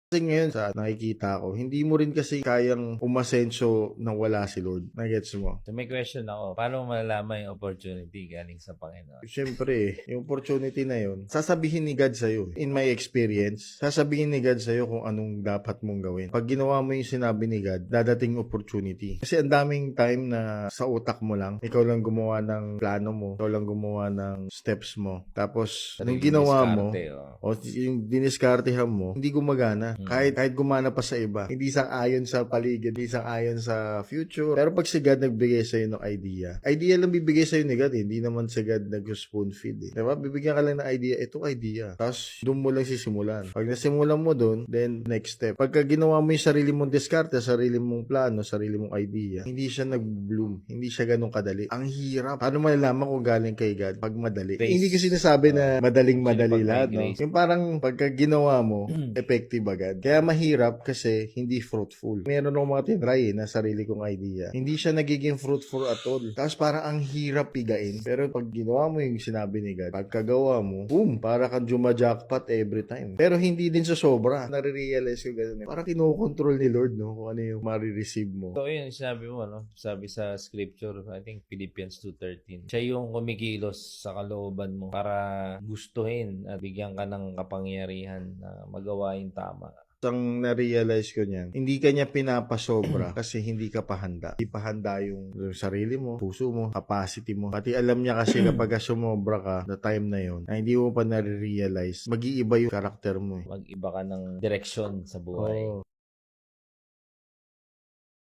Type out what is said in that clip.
Kasi ngayon sa nakikita ko, hindi mo rin kasi kayang umasenso nang wala si Lord. Nagets mo? So may question ako, paano mo malalaman yung opportunity galing sa Panginoon? Siyempre, yung opportunity na yun, sasabihin ni God sa'yo. In my experience, sasabihin ni God sa'yo kung anong dapat mong gawin. Pag ginawa mo yung sinabi ni God, dadating opportunity. Kasi ang daming time na sa utak mo lang, ikaw lang gumawa ng plano mo, ikaw lang gumawa ng steps mo. Tapos, anong Sariling ginawa mo, diskarte, oh. o yung diniskartehan mo, hindi gumagana. Kahit gumana pa sa iba. Hindi sang-ayon sa paligid, hindi sang-ayon sa future. Pero pag si God nagbigay sa'yo ng idea lang bibigay sa'yo ni God eh. Hindi naman si God nag-spoon feed eh. Diba? Bibigyan ka lang ng idea. Tapos, doon mo lang sisimulan. Pag nasimulan mo doon, then next step. Pagka ginawa mo yung sarili mong diskarte, sarili mong plano, sarili mong idea, hindi siya nag-bloom. Hindi siya ganun kadali. Ang hirap. Paano malalaman kung galing kay God pag madali? Grace. Hindi ko sinasabi na madaling-madali Sino pag may lahat. No? grace? Yung parang pagka ginawa mo, effective agad. Kaya mahirap kasi hindi fruitful. Meron akong mga tinry na sarili kong idea. Hindi siya nagiging fruitful at all. Tapos parang ang hirap pigain. Pero pag ginawa mo yung sinabi ni God, pagkagawa mo, boom, para kang juma-jackpot every time. Pero hindi din sa sobra. Nare-realize ko ganun. Parang kinokontrol ni Lord, no? Kung ano yung marireceive mo. So, yun, sinabi mo, no? Sabi sa scripture, I think Philippians 2:13. Siya yung kumikilos sa kalooban mo para gustuhin at bigyan ka ng kapangyarihan na magawa yung tama. Ang na-realize ko niyan, hindi ka niya pinapasobra kasi hindi ka pahanda. Hindi pahanda yung sarili mo, puso mo, capacity mo. Pati alam niya kasi kapag sumobra ka, the time na yun, na hindi mo pa na-realize, mag-iiba yung karakter mo eh. Mag-iba ka ng direksyon sa buhay. Oo.